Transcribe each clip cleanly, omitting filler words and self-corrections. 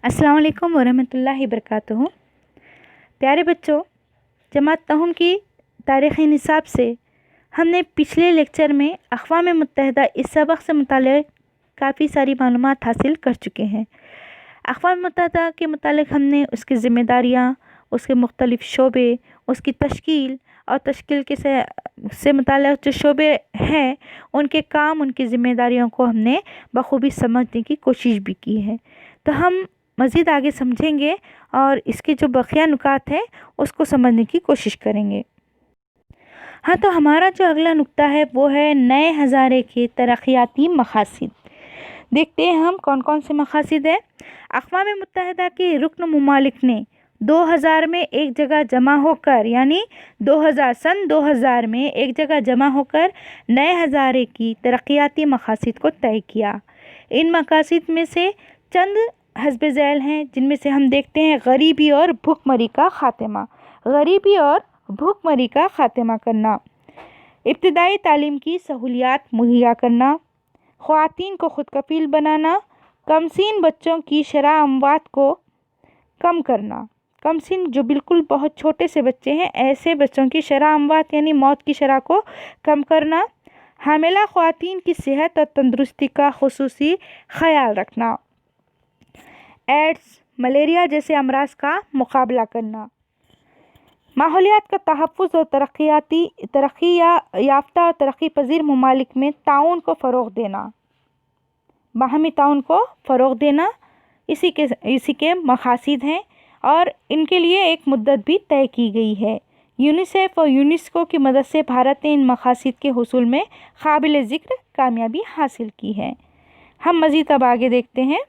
अस्सलाम वालेकुम वरहमतुल्लाहि वबरकातुहू। प्यारे बच्चों, जमात नहम की तारीख़ी निसाब से हमने पिछले लेक्चर में अक़वाम मुत्तहिदा इस सबक से मुताल्लिक़ काफ़ी सारी मालूमात हासिल कर चुके हैं। अक़वाम मुत्तहिदा के मुताल्लिक़ हमने उसकी ज़िम्मेदारियाँ, उसके मुख्तलिफ़ शोबे, उसकी तश्कील और तश्कील के से मुताल्लिक़ जो शोबे हैं, उनके काम, उनकी ज़िम्मेदारियों को हमने बखूबी समझने की कोशिश भी की है। तो हम मज़ीद आगे समझेंगे और इसके जो बक़िया नुकात हैं उसको समझने की कोशिश करेंगे। हाँ, तो हमारा जो अगला नुक्ता है वो है नए हज़ारे के तरक्याती मक़ासिद। देखते हैं हम कौन कौन से मक़ासिद हैं। अक़वाम मुत्तहिदा के रुकन ममालिक ने 2000 में एक जगह जमा होकर, यानी 2000 में एक जगह जमा होकर नए हज़ारे की तरक्याती मक़ासिद को तय किया। इन मक़ासिद में से चंद हस्ब ज़ैल हैं, जिनमें से हम देखते हैं गरीबी और भुखमरी का ख़ात्मा। गरीबी और भुखमरी का ख़ात्मा करना, इब्तिदाई तालीम की सहूलियात मुहैया करना, ख़वातीन को ख़ुद कफ़ील बनाना, कमसीन बच्चों की शरह अमवात को कम करना। कमसीन जो बिल्कुल बहुत छोटे से बच्चे हैं, ऐसे बच्चों की शरह अमवात यानी मौत की शरह को कम करना। हामिला ख़वातीन की सेहत और तंदुरुस्ती का ख़ुसूसी ख़याल रखना। एड्स, मलेरिया जैसे अमराज का मुकाबला करना। माहौलियात का तहफ़्फ़ुज़ और तरक्की याफ्ता और तरक्की पज़ीर ममालिक में ताउन को फ़रोग़ देना, बाहमी ताउन को फ़रोग़ देना इसी के मक़ासिद हैं और इनके लिए एक मुद्दत भी तय की गई है। यूनिसेफ और यूनेस्को की मदद से भारत ने इन मक़ासिद के हुसूल में काबिल ज़िक्र कामयाबी हासिल की है। हम मज़ीद अब आगे देखते हैं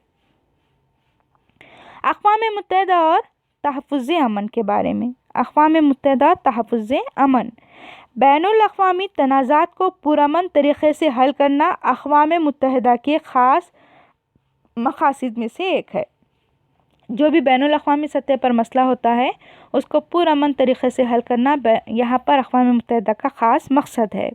अक़वाम मुत्तहिदा और तहफ़्फ़ुज़ अमन के बारे में। अक़वाम मुत्तहिदा तहफ़्फ़ुज़ अमन, बैनुल अक़वामी तनाज़ात को पुरअमन तरीक़े से हल करना अक़वाम मुत्तहिदा के ख़ास मक़ासिद में से एक है। जो भी बैनुल अक़वामी सतह पर मसला होता है उसको पुरअमन तरीक़े से हल करना यहाँ पर अक़वाम मुत्तहिदा का ख़ास मकसद है।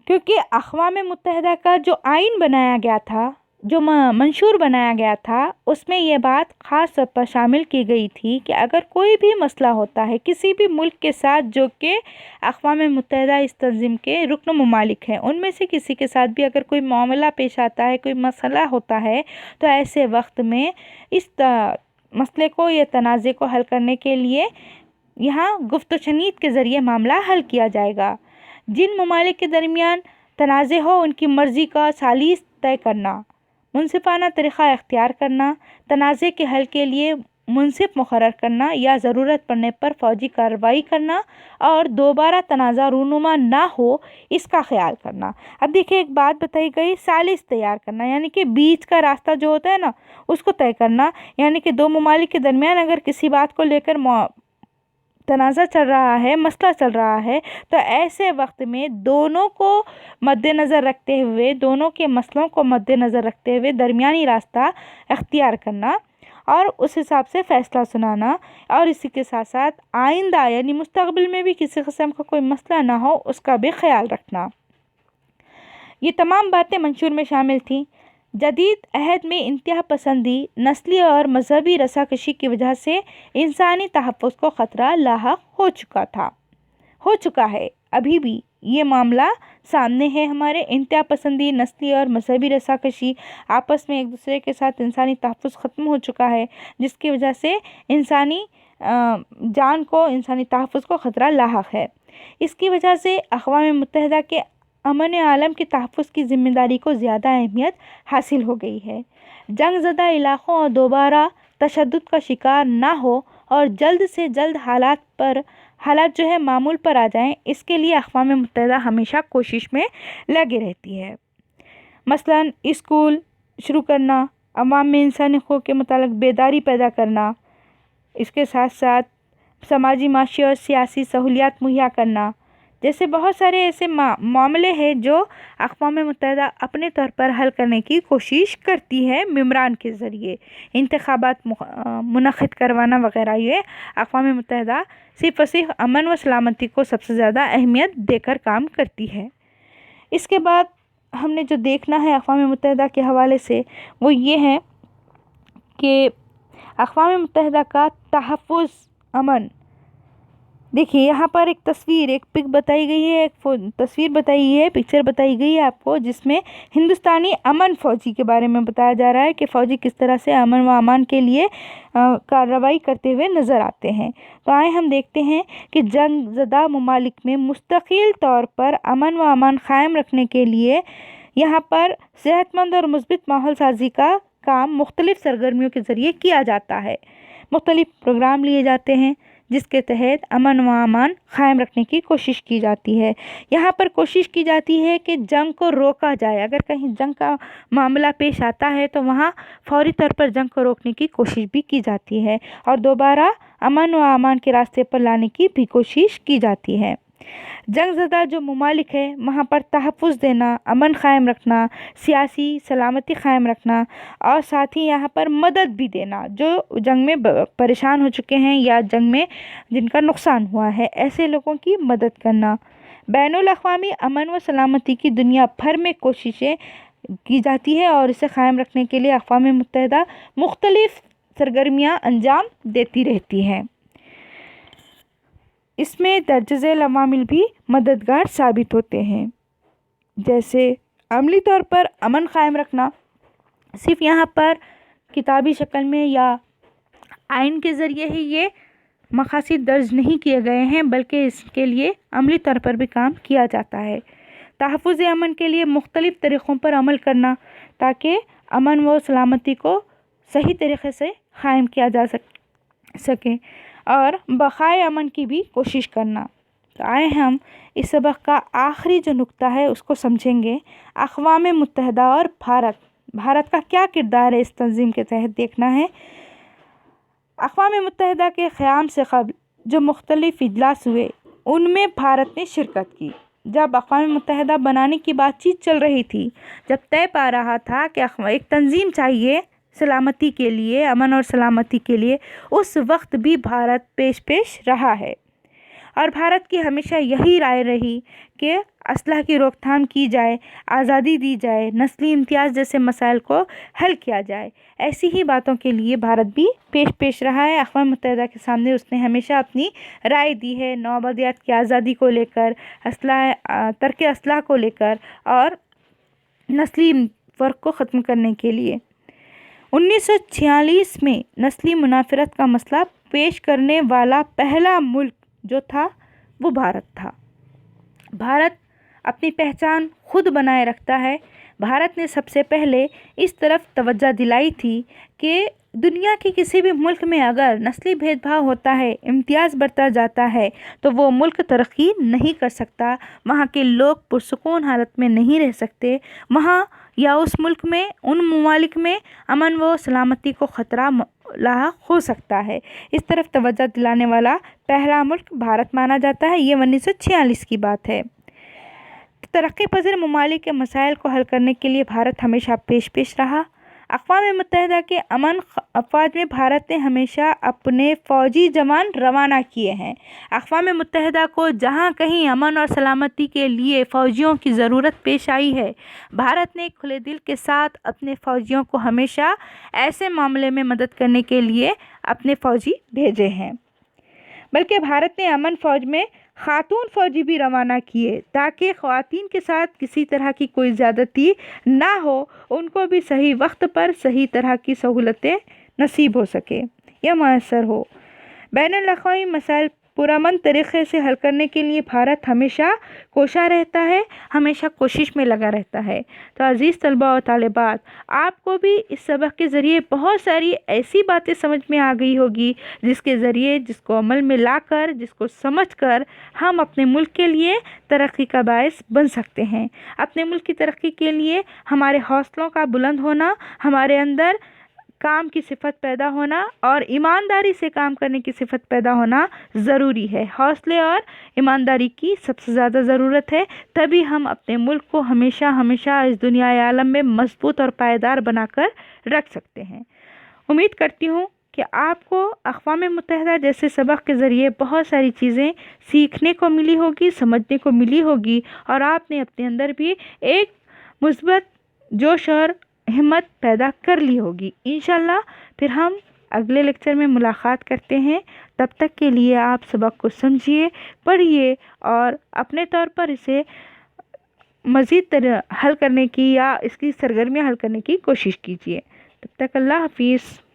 क्योंकि अक़वाम मुत्तहिदा का जो आइन बनाया गया था, जो मंशूर बनाया गया था, उसमें ये बात ख़ास तौर पर शामिल की गई थी कि अगर कोई भी मसला होता है किसी भी मुल्क के साथ जो कि अक़वाम मुत्तहिदा इस तंज़ीम के रुकन ममालिक हैं, उनमें से किसी के साथ भी अगर कोई मामला पेश आता है, कोई मसला होता है, तो ऐसे वक्त में इस मसले को या तनाज़े को हल करने के लिए यहाँ गुफ्त शनीद के ज़रिए मामला हल किया जाएगा। जिन ममालिक के दरमियान तनाज़े हो उनकी मर्ज़ी का सालिस तय करना, मुनसिफ़ाना तरीक़ा इख्तियार करना, तनाज़े के हल के लिए मुनसिफ़ मुक़र्रर करना या ज़रूरत पड़ने पर फ़ौजी कार्रवाई करना और दोबारा तनाज़ा रूनुमा ना हो इसका ख़याल करना। अब देखिए, एक बात बताई गई, सालिस तैयार करना यानी कि बीच का रास्ता जो होता है ना, उसको तय करना। यानी कि दो ममालिक के दरमियान अगर किसी बात को लेकर तनाज़ा चल रहा है, मसला चल रहा है, तो ऐसे वक्त में दोनों को मद्देनज़र रखते हुए, दोनों के मसलों को मद्देनज़र रखते हुए दरमियानी रास्ता इख्तियार करना और उस हिसाब से फ़ैसला सुनाना। और इसी के साथ साथ आइंदा यानी मुस्तक़बिल में भी किसी किस्म का कोई मसला ना हो उसका भी ख्याल रखना। ये तमाम बातें मंशूर में शामिल थीं। जदीद अहद में इंतहा पसंदी, नस्ली और मजहबी रसाकशी की वजह से इंसानी तहफ़्फ़ुज़ को ख़तरा लाहक हो चुका है। अभी भी ये मामला सामने है हमारे। इंतहा पसंदी, नस्ली और मजहबी रसाकशी, आपस में एक दूसरे के साथ इंसानी तहफ़्फ़ुज़ ख़त्म हो चुका है, जिसकी वजह से इंसानी जान को, इंसानी तहफ़्फ़ुज़ को ख़तरा लाहक है। इसकी वजह से अक़वाम मुत्तहिदा के अमन आलम के तहफ़्फ़ुज़ की ज़िम्मेदारी को ज़्यादा अहमियत हासिल हो गई है। जंग ज़दा इलाक़ों और दोबारा तशद्दुद का शिकार ना हो और जल्द से जल्द हालात जो है मामूल पर आ जाएं, इसके लिए अक़वाम मुत्तहिदा हमेशा कोशिश में लगी रहती है। मसलन स्कूल शुरू करना, अवाम में इंसानी हक़ूक़ के मुतालिक़ बेदारी पैदा करना, इसके साथ साथ समाजी, माशी और सियासी सहूलियात मुहैया करना, जैसे बहुत सारे ऐसे मामले हैं जो अक़वाम मुत्तहिदा अपने तौर पर हल करने की कोशिश करती है मेम्बरान के ज़रिए। इंतख़ाबात मुनक़िद करवाना वग़ैरह, ये अक़वाम मुत्तहिदा सिर्फ़ और सिर्फ अमन व सलामती को सबसे ज़्यादा अहमियत देकर काम करती है। इसके बाद हमने जो देखना है अक़वाम मुत्तहिदा के हवाले से वो ये है کہ اقوام متحدہ کا تحفظ امن، دیکھیے یہاں پر ایک تصویر، ایک پک بتائی گئی ہے، ایک تصویر بتائی ہے، پکچر بتائی گئی ہے آپ کو، جس میں ہندوستانی امن فوجی کے بارے میں بتایا جا رہا ہے کہ فوجی کس طرح سے امن و امان کے لیے کارروائی کرتے ہوئے نظر آتے ہیں۔ تو آئے ہم دیکھتے ہیں کہ جنگ زدہ ممالک میں مستقل طور پر امن و امان قائم رکھنے کے لیے یہاں پر صحت مند اور مثبت ماحول سازی کا کام مختلف سرگرمیوں کے ذریعے کیا جاتا ہے۔ مختلف پروگرام لیے جاتے ہیں جس کے تحت امن و امان قائم رکھنے کی کوشش کی جاتی ہے۔ یہاں پر کوشش کی جاتی ہے کہ جنگ کو روکا جائے، اگر کہیں جنگ کا معاملہ پیش آتا ہے تو وہاں فوری طور پر جنگ کو روکنے کی کوشش بھی کی جاتی ہے اور دوبارہ امن و امان کے راستے پر لانے کی بھی کوشش کی جاتی ہے۔ جنگ زدہ جو ممالک ہیں وہاں پر تحفظ دینا، امن قائم رکھنا، سیاسی سلامتی قائم رکھنا اور ساتھ ہی یہاں پر مدد بھی دینا، جو جنگ میں پریشان ہو چکے ہیں یا جنگ میں جن کا نقصان ہوا ہے، ایسے لوگوں کی مدد کرنا۔ بین الاقوامی امن و سلامتی کی دنیا بھر میں کوششیں کی جاتی ہے اور اسے قائم رکھنے کے لیے اقوام متحدہ مختلف سرگرمیاں انجام دیتی رہتی ہے۔ اس میں درج ذیل عوامل بھی مددگار ثابت ہوتے ہیں، جیسے عملی طور پر امن قائم رکھنا صرف یہاں پر کتابی شکل میں یا آئین کے ذریعے ہی یہ مقاصد درج نہیں کیے گئے ہیں، بلکہ اس کے لیے عملی طور پر بھی کام کیا جاتا ہے۔ تحفظ امن کے لیے مختلف طریقوں پر عمل کرنا تاکہ امن و سلامتی کو صحیح طریقے سے قائم کیا جا سکے اور بقائے امن کی بھی کوشش کرنا۔ تو آئے ہم اس سبق کا آخری جو نقطہ ہے اس کو سمجھیں گے۔ اقوام متحدہ اور بھارت کا کیا کردار ہے اس تنظیم کے تحت دیکھنا ہے۔ اقوام متحدہ کے قیام سے قبل جو مختلف اجلاس ہوئے ان میں بھارت نے شرکت کی۔ جب اقوام متحدہ بنانے کی بات چیت چل رہی تھی، جب طے پا رہا تھا کہ ایک تنظیم چاہیے سلامتی کے لیے، امن اور سلامتی کے لیے، اس وقت بھی بھارت پیش رہا ہے اور بھارت کی ہمیشہ یہی رائے رہی کہ اسلحہ کی روک تھام کی جائے، آزادی دی جائے، نسلی امتیاز جیسے مسائل کو حل کیا جائے۔ ایسی ہی باتوں کے لیے بھارت بھی پیش رہا ہے۔ اقوام متحدہ کے سامنے اس نے ہمیشہ اپنی رائے دی ہے، نوآبادیات کی آزادی کو لے کر، ترک اسلحہ کو لے کر اور نسلی فرق کو ختم کرنے کے لیے۔ 1946 میں نسلی منافرت کا مسئلہ پیش کرنے والا پہلا ملک جو تھا وہ بھارت تھا۔ بھارت اپنی پہچان خود بنائے رکھتا ہے۔ بھارت نے سب سے پہلے اس طرف توجہ دلائی تھی کہ دنیا کے کسی بھی ملک میں اگر نسلی بھید بھاؤ ہوتا ہے، امتیاز بڑھتا جاتا ہے تو وہ ملک ترقی نہیں کر سکتا، وہاں کے لوگ پرسکون حالت میں نہیں رہ سکتے، وہاں یا اس ملک میں، ان ممالک میں امن و سلامتی کو خطرہ لاحق ہو سکتا ہے۔ اس طرف توجہ دلانے والا پہلا ملک بھارت مانا جاتا ہے۔ یہ 1946 کی بات ہے۔ ترقی پذیر ممالک کے مسائل کو حل کرنے کے لیے بھارت ہمیشہ پیش رہا۔ اقوام متحدہ کے امن افواج میں بھارت نے ہمیشہ اپنے فوجی جوان روانہ کیے ہیں۔ اقوام متحدہ کو جہاں کہیں امن اور سلامتی کے لیے فوجیوں کی ضرورت پیش آئی ہے، بھارت نے کھلے دل کے ساتھ اپنے فوجیوں کو ہمیشہ ایسے معاملے میں مدد کرنے کے لیے اپنے فوجی بھیجے ہیں۔ بلکہ بھارت نے امن فوج میں خاتون فوجی بھی روانہ کیے تاکہ خواتین کے ساتھ کسی طرح کی کوئی زیادتی نہ ہو، ان کو بھی صحیح وقت پر صحیح طرح کی سہولتیں نصیب ہو سکے یا میسر ہو۔ بین الاقوامی مسائل پرامن طریقے سے حل کرنے کے لیے بھارت ہمیشہ کوشاں رہتا ہے، ہمیشہ کوشش میں لگا رہتا ہے۔ تو عزیز طلبہ و طالبات، آپ کو بھی اس سبق کے ذریعے بہت ساری ایسی باتیں سمجھ میں آ گئی ہوگی جس کے ذریعے، جس کو عمل میں لا کر، جس کو سمجھ کر ہم اپنے ملک کے لیے ترقی کا باعث بن سکتے ہیں۔ اپنے ملک کی ترقی کے لیے ہمارے حوصلوں کا بلند ہونا، ہمارے اندر کام کی صفت پیدا ہونا اور ایمانداری سے کام کرنے کی صفت پیدا ہونا ضروری ہے۔ حوصلے اور ایمانداری کی سب سے زیادہ ضرورت ہے، تبھی ہم اپنے ملک کو ہمیشہ اس دنیا عالم میں مضبوط اور پائیدار بنا کر رکھ سکتے ہیں۔ امید کرتی ہوں کہ آپ کو اقوام متحدہ جیسے سبق کے ذریعے بہت ساری چیزیں سیکھنے کو ملی ہوگی، سمجھنے کو ملی ہوگی اور آپ نے اپنے اندر بھی ایک مثبت جوش اور ہمت پیدا کر لی ہوگی انشاءاللہ۔ پھر ہم اگلے لیکچر میں ملاقات کرتے ہیں، تب تک کے لیے آپ سبق کو سمجھیے، پڑھیے اور اپنے طور پر اسے مزید حل کرنے کی یا اس کی سرگرمیاں حل کرنے کی کوشش کیجیے۔ تب تک اللہ حافظ۔